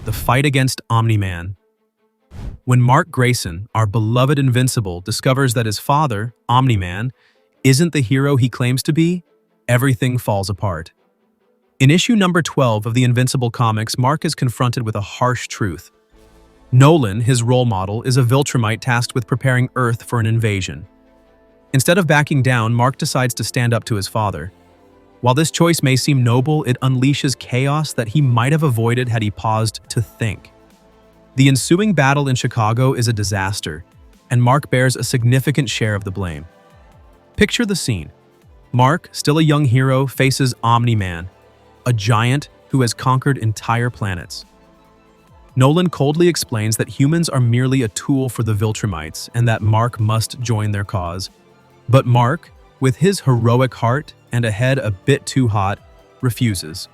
the fight against Omniman. When Mark Grayson, our beloved Invincible, discovers that his father, Omniman, isn't the hero he claims to be, everything falls apart. In issue number 12 of the Invincible comics, Mark is confronted with a harsh truth. Nolan, his role model, is a Viltrumite tasked with preparing Earth for an invasion. Instead of backing down, Mark decides to stand up to his father. While this choice may seem noble, it unleashes chaos that he might have avoided had he paused to think. The ensuing battle in Chicago is a disaster, and Mark bears a significant share of the blame. Picture the scene. Mark, still a young hero, faces Omniman, a giant who has conquered entire planets. Nolan coldly explains that humans are merely a tool for the Viltrumites and that Mark must join their cause. But Mark, with his heroic heart and a head a bit too hot, refuses.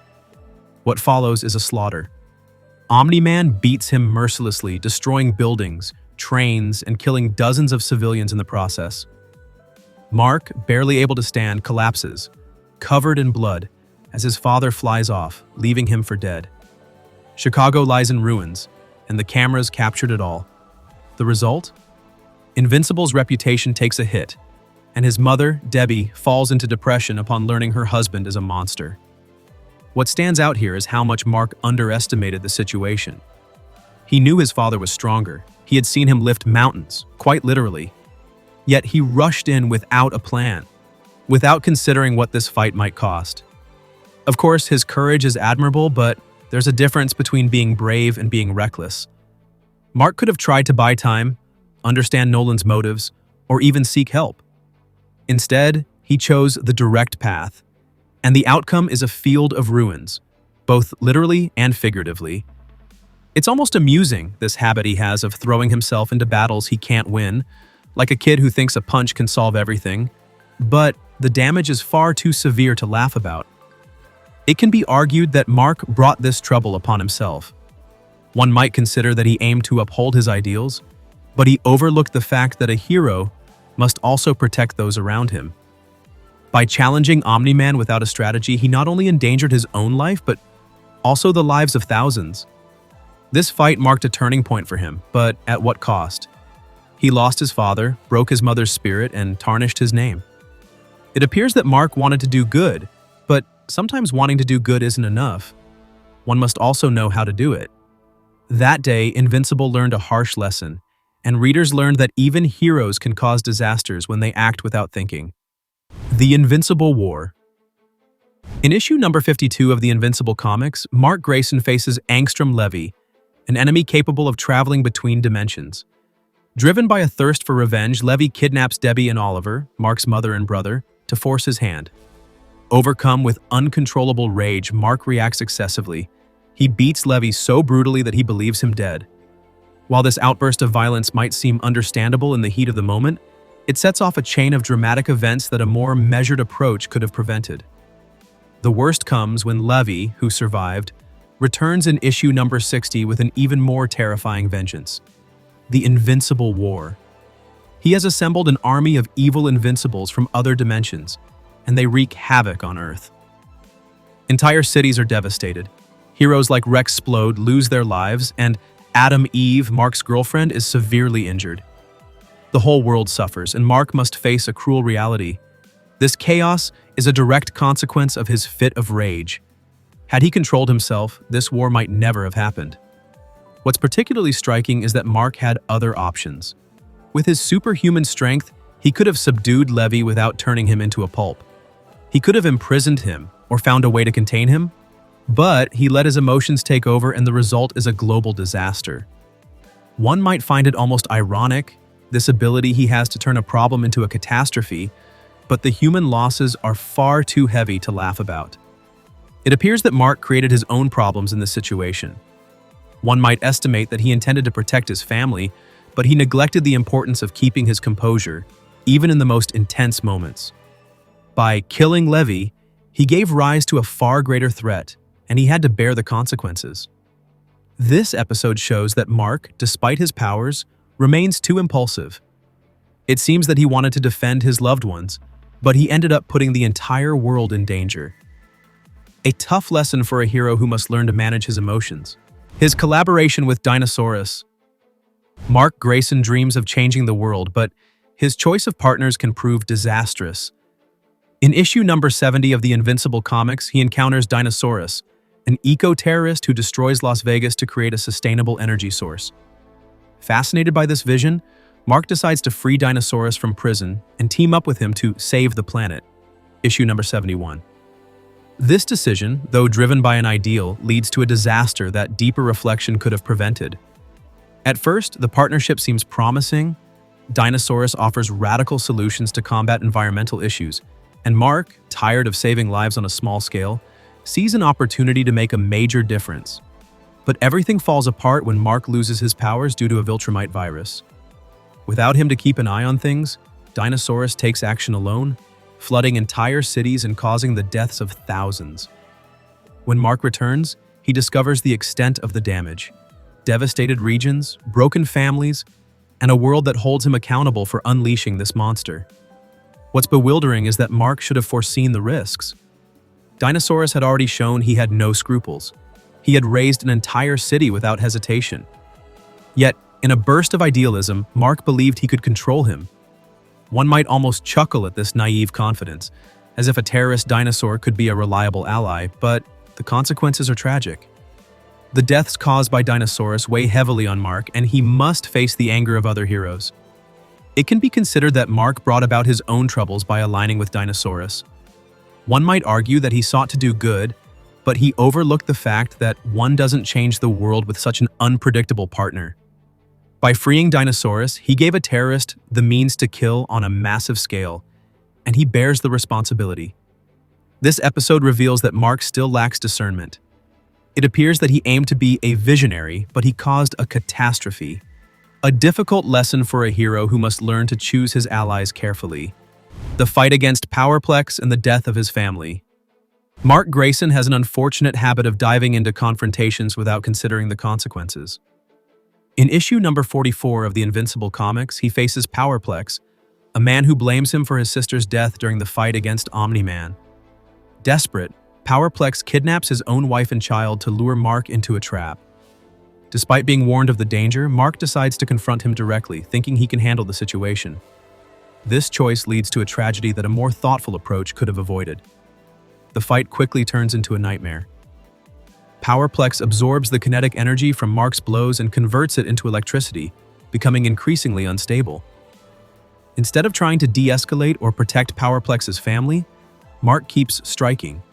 What follows is a slaughter. Omniman beats him mercilessly, destroying buildings, trains, and killing dozens of civilians in the process. Mark, barely able to stand, collapses, covered in blood, as his father flies off, leaving him for dead. Chicago lies in ruins, and the cameras captured it all. The result? Invincible's reputation takes a hit, and his mother, Debbie, falls into depression upon learning her husband is a monster. What stands out here is how much Mark underestimated the situation. He knew his father was stronger. He had seen him lift mountains, quite literally. Yet he rushed in without a plan, without considering what this fight might cost. Of course, his courage is admirable, but there's a difference between being brave and being reckless. Mark could have tried to buy time, understand Nolan's motives, or even seek help. Instead, he chose the direct path, and the outcome is a field of ruins, both literally and figuratively. It's almost amusing, this habit he has of throwing himself into battles he can't win, like a kid who thinks a punch can solve everything, but the damage is far too severe to laugh about. It can be argued that Mark brought this trouble upon himself. One might consider that he aimed to uphold his ideals, but he overlooked the fact that a hero must also protect those around him. By challenging Omniman without a strategy, he not only endangered his own life, but also the lives of thousands. This fight marked a turning point for him, but at what cost? He lost his father, broke his mother's spirit, and tarnished his name. It appears that Mark wanted to do good, but sometimes wanting to do good isn't enough. One must also know how to do it. That day, Invincible learned a harsh lesson, and readers learned that even heroes can cause disasters when they act without thinking. The Invincible War. In issue number 52 of the Invincible comics, Mark Grayson faces Angstrom Levy, an enemy capable of traveling between dimensions. Driven by a thirst for revenge, Levy kidnaps Debbie and Oliver, Mark's mother and brother, to force his hand. Overcome with uncontrollable rage, Mark reacts excessively. He beats Levy so brutally that he believes him dead. While this outburst of violence might seem understandable in the heat of the moment, it sets off a chain of dramatic events that a more measured approach could have prevented. The worst comes when Levy, who survived, returns in issue number 60 with an even more terrifying vengeance: the Invincible War. He has assembled an army of evil Invincibles from other dimensions, and they wreak havoc on Earth. Entire cities are devastated. Heroes like Rexplode lose their lives, and Adam Eve, Mark's girlfriend, is severely injured. The whole world suffers, and Mark must face a cruel reality. This chaos is a direct consequence of his fit of rage. Had he controlled himself, this war might never have happened. What's particularly striking is that Mark had other options. With his superhuman strength, he could have subdued Levy without turning him into a pulp. He could have imprisoned him or found a way to contain him, but he let his emotions take over, and the result is a global disaster. One might find it almost ironic, this ability he has to turn a problem into a catastrophe, but the human losses are far too heavy to laugh about. It appears that Mark created his own problems in this situation. One might estimate that he intended to protect his family, but he neglected the importance of keeping his composure, even in the most intense moments. By killing Levy, he gave rise to a far greater threat, and he had to bear the consequences. This episode shows that Mark, despite his powers, remains too impulsive. It seems that he wanted to defend his loved ones, but he ended up putting the entire world in danger. A tough lesson for a hero who must learn to manage his emotions. His collaboration with Dinosaurus. Mark Grayson dreams of changing the world, but his choice of partners can prove disastrous. In issue number 70 of the Invincible comics, he encounters Dinosaurus, an eco-terrorist who destroys Las Vegas to create a sustainable energy source. Fascinated by this vision, Mark decides to free Dinosaurus from prison and team up with him to save the planet. Issue number 71. This decision, though driven by an ideal, leads to a disaster that deeper reflection could have prevented. At first, the partnership seems promising. Dinosaurus offers radical solutions to combat environmental issues, and Mark, tired of saving lives on a small scale, sees an opportunity to make a major difference. But everything falls apart when Mark loses his powers due to a Viltrumite virus. Without him to keep an eye on things, Dinosaurus takes action alone, flooding entire cities and causing the deaths of thousands. When Mark returns, he discovers the extent of the damage: devastated regions, broken families, and a world that holds him accountable for unleashing this monster. What's bewildering is that Mark should have foreseen the risks. Dinosaurus had already shown he had no scruples. He had raised an entire city without hesitation. Yet, in a burst of idealism, Mark believed he could control him. One might almost chuckle at this naive confidence, as if a terrorist dinosaur could be a reliable ally, but the consequences are tragic. The deaths caused by Dinosaurus weigh heavily on Mark, and he must face the anger of other heroes. It can be considered that Mark brought about his own troubles by aligning with Dinosaurus. One might argue that he sought to do good, but he overlooked the fact that one doesn't change the world with such an unpredictable partner. By freeing Dinosaurus, he gave a terrorist the means to kill on a massive scale, and he bears the responsibility. This episode reveals that Mark still lacks discernment. It appears that he aimed to be a visionary, but he caused a catastrophe. A difficult lesson for a hero who must learn to choose his allies carefully. The fight against Powerplex and the death of his family. Mark Grayson has an unfortunate habit of diving into confrontations without considering the consequences. In issue number 44 of the Invincible comics, he faces Powerplex, a man who blames him for his sister's death during the fight against Omniman. Desperate, Powerplex kidnaps his own wife and child to lure Mark into a trap. Despite being warned of the danger, Mark decides to confront him directly, thinking he can handle the situation. This choice leads to a tragedy that a more thoughtful approach could have avoided. The fight quickly turns into a nightmare. Powerplex absorbs the kinetic energy from Mark's blows and converts it into electricity, becoming increasingly unstable. Instead of trying to de-escalate or protect Powerplex's family, Mark keeps striking,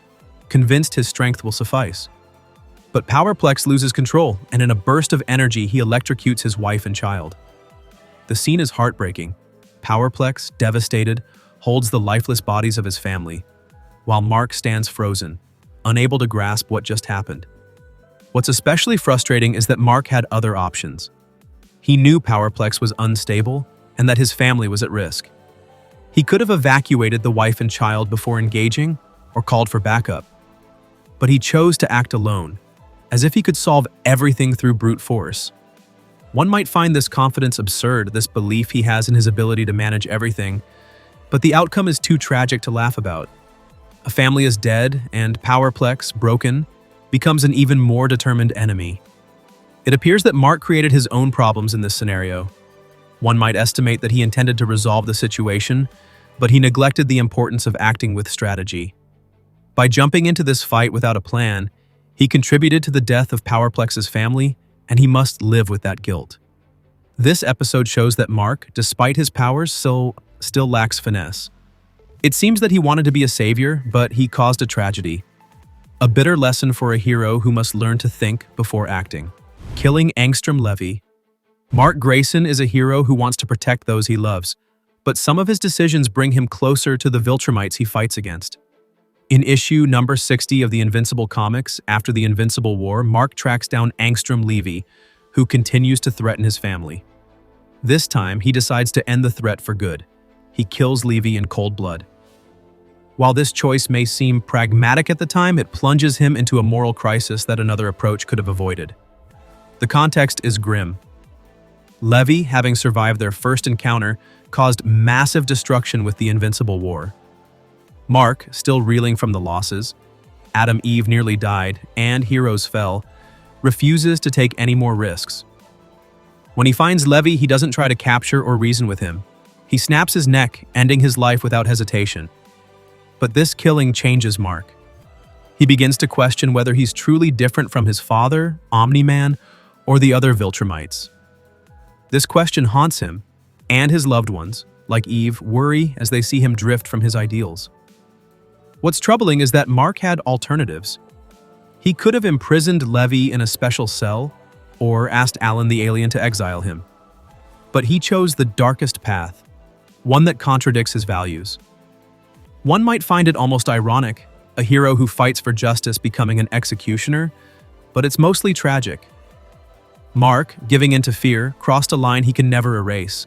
convinced his strength will suffice. But Powerplex loses control, and in a burst of energy, he electrocutes his wife and child. The scene is heartbreaking. Powerplex, devastated, holds the lifeless bodies of his family, while Mark stands frozen, unable to grasp what just happened. What's especially frustrating is that Mark had other options. He knew Powerplex was unstable and that his family was at risk. He could have evacuated the wife and child before engaging or called for backup. But he chose to act alone, as if he could solve everything through brute force. One might find this confidence absurd, this belief he has in his ability to manage everything, but the outcome is too tragic to laugh about. A family is dead, and Powerplex, broken, becomes an even more determined enemy. It appears that Mark created his own problems in this scenario. One might estimate that he intended to resolve the situation, but he neglected the importance of acting with strategy. By jumping into this fight without a plan, he contributed to the death of Powerplex's family, and he must live with that guilt. This episode shows that Mark, despite his powers, still lacks finesse. It seems that he wanted to be a savior, but he caused a tragedy. A bitter lesson for a hero who must learn to think before acting. Killing Angstrom Levy. Mark Grayson is a hero who wants to protect those he loves, but some of his decisions bring him closer to the Viltrumites he fights against. In issue number 60 of the Invincible comics, after the Invincible War, Mark tracks down Angstrom Levy, who continues to threaten his family. This time, he decides to end the threat for good. He kills Levy in cold blood. While this choice may seem pragmatic at the time, it plunges him into a moral crisis that another approach could have avoided. The context is grim. Levy, having survived their first encounter, caused massive destruction with the Invincible War. Mark, still reeling from the losses, Adam Eve nearly died, and heroes fell, refuses to take any more risks. When he finds Levy, he doesn't try to capture or reason with him. He snaps his neck, ending his life without hesitation. But this killing changes Mark. He begins to question whether he's truly different from his father, Omniman, or the other Viltrumites. This question haunts him, and his loved ones, like Eve, worry as they see him drift from his ideals. What's troubling is that Mark had alternatives. He could have imprisoned Levy in a special cell, or asked Alan the alien to exile him. But he chose the darkest path, one that contradicts his values. One might find it almost ironic, a hero who fights for justice becoming an executioner, but it's mostly tragic. Mark, giving in to fear, crossed a line he can never erase.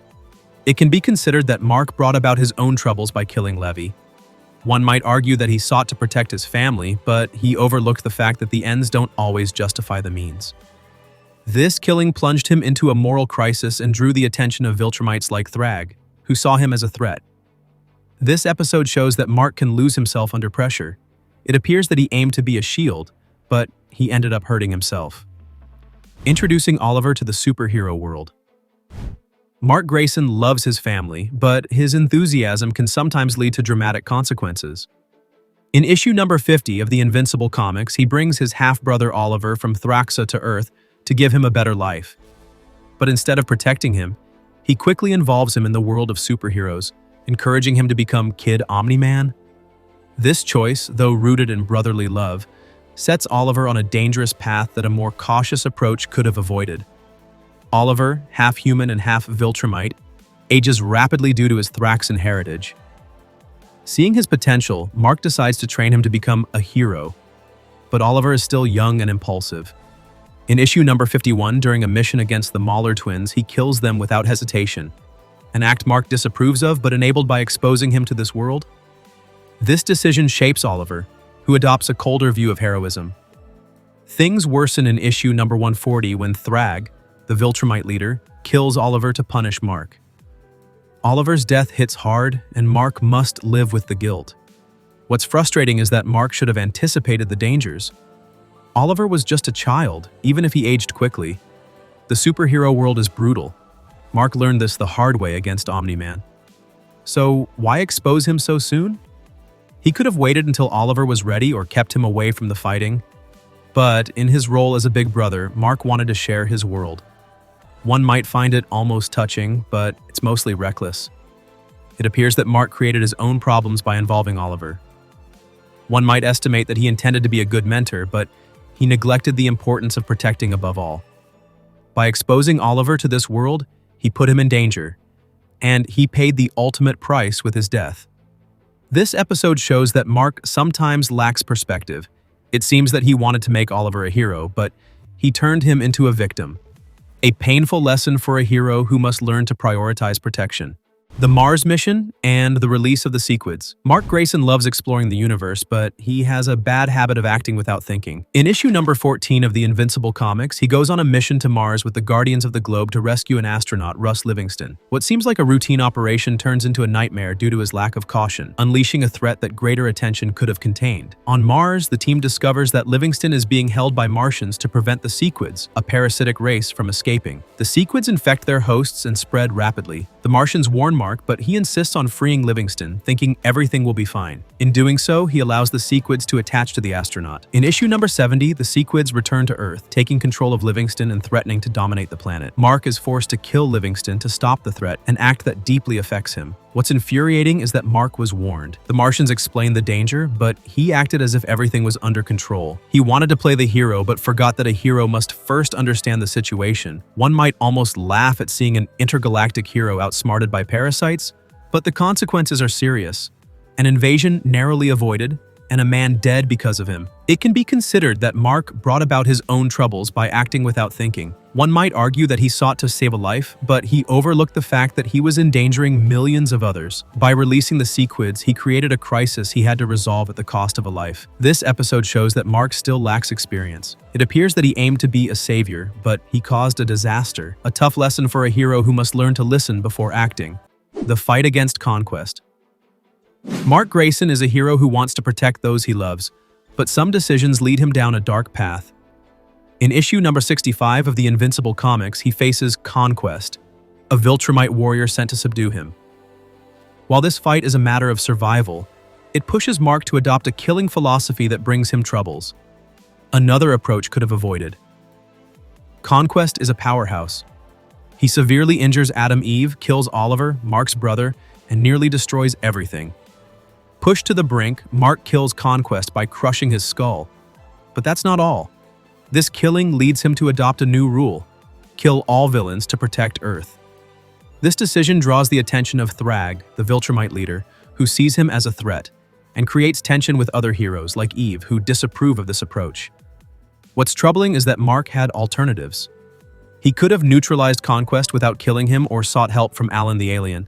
It can be considered that Mark brought about his own troubles by killing Levy. One might argue that he sought to protect his family, but he overlooked the fact that the ends don't always justify the means. This killing plunged him into a moral crisis and drew the attention of Viltrumites like Thrag, who saw him as a threat. This episode shows that Mark can lose himself under pressure. It appears that he aimed to be a shield, but he ended up hurting himself. Introducing Oliver to the superhero world. Mark Grayson loves his family, but his enthusiasm can sometimes lead to dramatic consequences. In issue number 50 of the Invincible comics, he brings his half-brother Oliver from Thraxa to Earth to give him a better life. But instead of protecting him, he quickly involves him in the world of superheroes, encouraging him to become Kid Omniman. This choice, though rooted in brotherly love, sets Oliver on a dangerous path that a more cautious approach could have avoided. Oliver, half human and half Viltrumite, ages rapidly due to his Thraxan heritage. Seeing his potential, Mark decides to train him to become a hero, but Oliver is still young and impulsive. In issue number 51, during a mission against the Mauler twins, he kills them without hesitation, an act Mark disapproves of but enabled by exposing him to this world. This decision shapes Oliver, who adopts a colder view of heroism. Things worsen in issue number 140 when Thrag, the Viltrumite leader, kills Oliver to punish Mark. Oliver's death hits hard, and Mark must live with the guilt. What's frustrating is that Mark should have anticipated the dangers. Oliver was just a child, even if he aged quickly. The superhero world is brutal. Mark learned this the hard way against Omniman. So, why expose him so soon? He could have waited until Oliver was ready or kept him away from the fighting. But in his role as a big brother, Mark wanted to share his world. One might find it almost touching, but it's mostly reckless. It appears that Mark created his own problems by involving Oliver. One might estimate that he intended to be a good mentor, but he neglected the importance of protecting above all. By exposing Oliver to this world, he put him in danger, and he paid the ultimate price with his death. This episode shows that Mark sometimes lacks perspective. It seems that he wanted to make Oliver a hero, but he turned him into a victim. A painful lesson for a hero who must learn to prioritize protection. The Mars mission and the release of the Sequids. Mark Grayson loves exploring the universe, but he has a bad habit of acting without thinking. In issue number 14 of the Invincible comics, he goes on a mission to Mars with the Guardians of the Globe to rescue an astronaut, Russ Livingston. What seems like a routine operation turns into a nightmare due to his lack of caution, unleashing a threat that greater attention could have contained. On Mars, the team discovers that Livingston is being held by Martians to prevent the Sequids, a parasitic race, from escaping. The Sequids infect their hosts and spread rapidly. The Martians warn Mark, but he insists on freeing Livingston, thinking everything will be fine. In doing so, he allows the Sequids to attach to the astronaut. In issue number 70, the Sequids return to Earth, taking control of Livingston and threatening to dominate the planet. Mark is forced to kill Livingston to stop the threat, an act that deeply affects him. What's infuriating is that Mark was warned. The Martians explained the danger, but he acted as if everything was under control. He wanted to play the hero, but forgot that a hero must first understand the situation. One might almost laugh at seeing an intergalactic hero outsmarted by parasites, but the consequences are serious. An invasion narrowly avoided, and a man dead because of him. It can be considered that Mark brought about his own troubles by acting without thinking. One might argue that he sought to save a life, but he overlooked the fact that he was endangering millions of others. By releasing the Sequids, he created a crisis he had to resolve at the cost of a life. This episode shows that Mark still lacks experience. It appears that he aimed to be a savior, but he caused a disaster. A tough lesson for a hero who must learn to listen before acting. The fight against Conquest. Mark Grayson is a hero who wants to protect those he loves, but some decisions lead him down a dark path. In issue number 65 of the Invincible comics, he faces Conquest, a Viltrumite warrior sent to subdue him. While this fight is a matter of survival, it pushes Mark to adopt a killing philosophy that brings him troubles. Another approach could have avoided. Conquest is a powerhouse. He severely injures Adam Eve, kills Oliver, Mark's brother, and nearly destroys everything. Pushed to the brink, Mark kills Conquest by crushing his skull. But that's not all. This killing leads him to adopt a new rule: kill all villains to protect Earth. This decision draws the attention of Thrag, the Viltrumite leader, who sees him as a threat, and creates tension with other heroes like Eve, who disapprove of this approach. What's troubling is that Mark had alternatives. He could have neutralized Conquest without killing him or sought help from Alan the alien,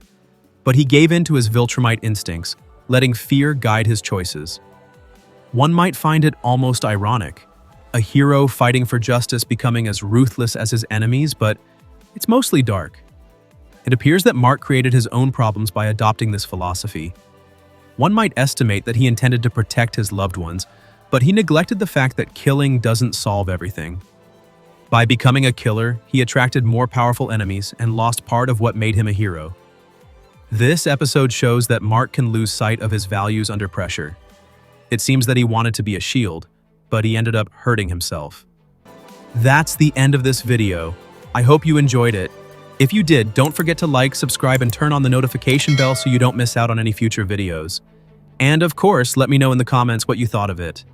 but he gave in to his Viltrumite instincts, letting fear guide his choices. One might find it almost ironic, a hero fighting for justice becoming as ruthless as his enemies, but it's mostly dark. It appears that Mark created his own problems by adopting this philosophy. One might estimate that he intended to protect his loved ones, but he neglected the fact that killing doesn't solve everything. By becoming a killer, he attracted more powerful enemies and lost part of what made him a hero. This episode shows that Mark can lose sight of his values under pressure. It seems that he wanted to be a shield, but he ended up hurting himself. That's the end of this video. I hope you enjoyed it. If you did, don't forget to like, subscribe, and turn on the notification bell so you don't miss out on any future videos. And of course, let me know in the comments what you thought of it.